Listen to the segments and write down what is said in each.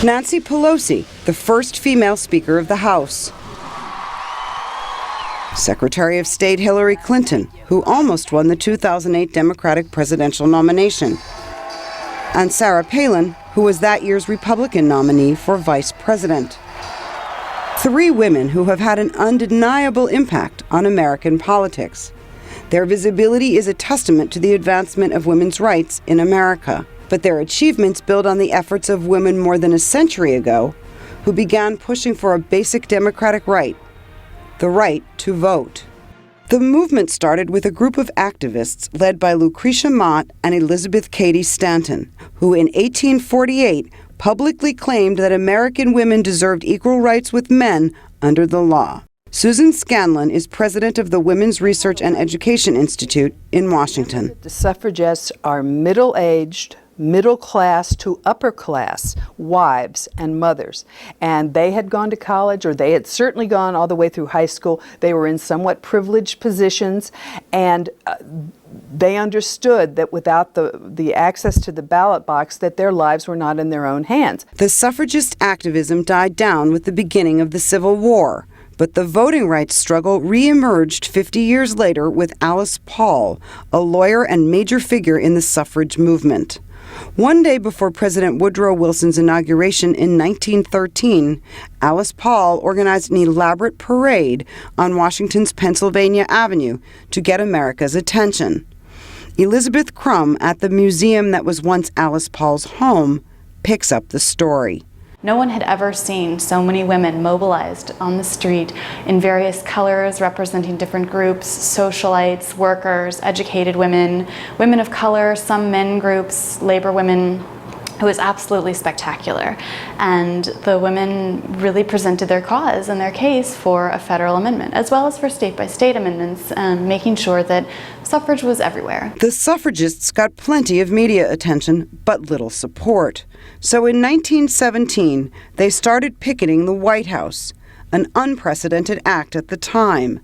Nancy Pelosi, the first female Speaker of the House. Secretary of State Hillary Clinton, who almost won the 2008 Democratic presidential nomination. And Sarah Palin, who was that year's Republican nominee for vice president. 3 women who have had an undeniable impact on American politics. Their visibility is a testament to the advancement of women's rights in America. But their achievements build on the efforts of women more than a century ago who began pushing for a basic democratic right, the right to vote. The movement started with a group of activists led by Lucretia Mott and Elizabeth Cady Stanton, who in 1848 publicly claimed that American women deserved equal rights with men under the law. Susan Scanlon is president of the Women's Research and Education Institute in Washington. The suffragettes are middle-aged, middle class to upper class wives and mothers, and they had gone to college, or they had certainly gone all the way through high school. They were in somewhat privileged positions, and they understood that without the access to the ballot box, that their lives were not in their own hands. The suffragist activism died down with the beginning of the Civil War, but the voting rights struggle re-emerged 50 years later with Alice Paul, a lawyer and major figure in the suffrage movement. One day before President Woodrow Wilson's inauguration in 1913, Alice Paul organized an elaborate parade on Washington's Pennsylvania Avenue to get America's attention. Elizabeth Crum at the museum that was once Alice Paul's home picks up the story. No one had ever seen so many women mobilized on the street in various colors representing different groups: socialites, workers, educated women, women of color, some men groups, labor women. It was absolutely spectacular. And the women really presented their cause and their case for a federal amendment, as well as for state-by-state amendments, making sure that suffrage was everywhere. The suffragists got plenty of media attention, but little support. So in 1917, they started picketing the White House, an unprecedented act at the time.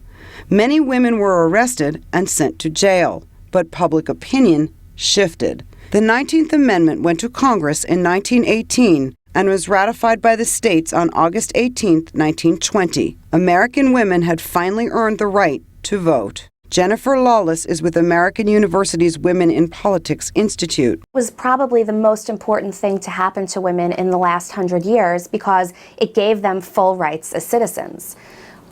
Many women were arrested and sent to jail, but public opinion shifted. The 19th Amendment went to Congress in 1918 and was ratified by the states on August 18, 1920. American women had finally earned the right to vote. Jennifer Lawless is with American University's Women in Politics Institute. It was probably the most important thing to happen to women in the last 100 years because it gave them full rights as citizens.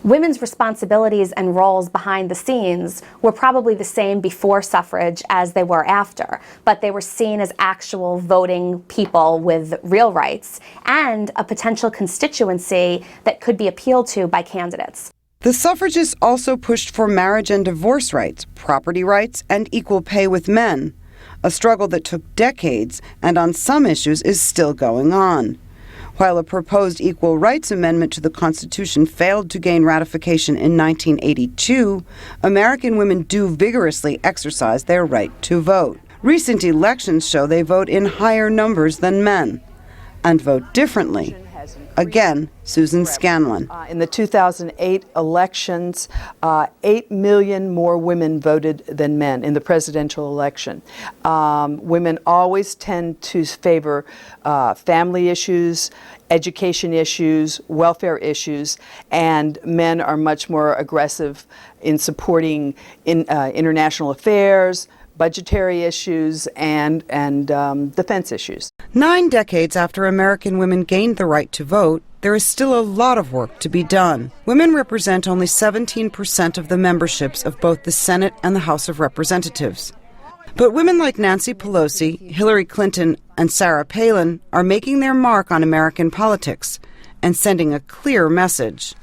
Women's responsibilities and roles behind the scenes were probably the same before suffrage as they were after, but they were seen as actual voting people with real rights and a potential constituency that could be appealed to by candidates. The suffragists also pushed for marriage and divorce rights, property rights, and equal pay with men, a struggle that took decades and on some issues is still going on. While a proposed equal rights amendment to the Constitution failed to gain ratification in 1982, American women do vigorously exercise their right to vote. Recent elections show they vote in higher numbers than men and vote differently. Again, Susan Scanlon. In the 2008 elections, 8 million more women voted than men in the presidential election. Women always tend to favor family issues, education issues, welfare issues, and men are much more aggressive in supporting international affairs, budgetary issues, and defense issues. 9 decades after American women gained the right to vote, there is still a lot of work to be done. Women represent only 17% of the memberships of both the Senate and the House of Representatives. But women like Nancy Pelosi, Hillary Clinton, and Sarah Palin are making their mark on American politics and sending a clear message.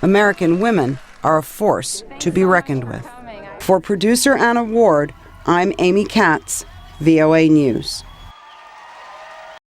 American women are a force to be reckoned with. For producer Anna Ward, I'm Amy Katz, VOA News.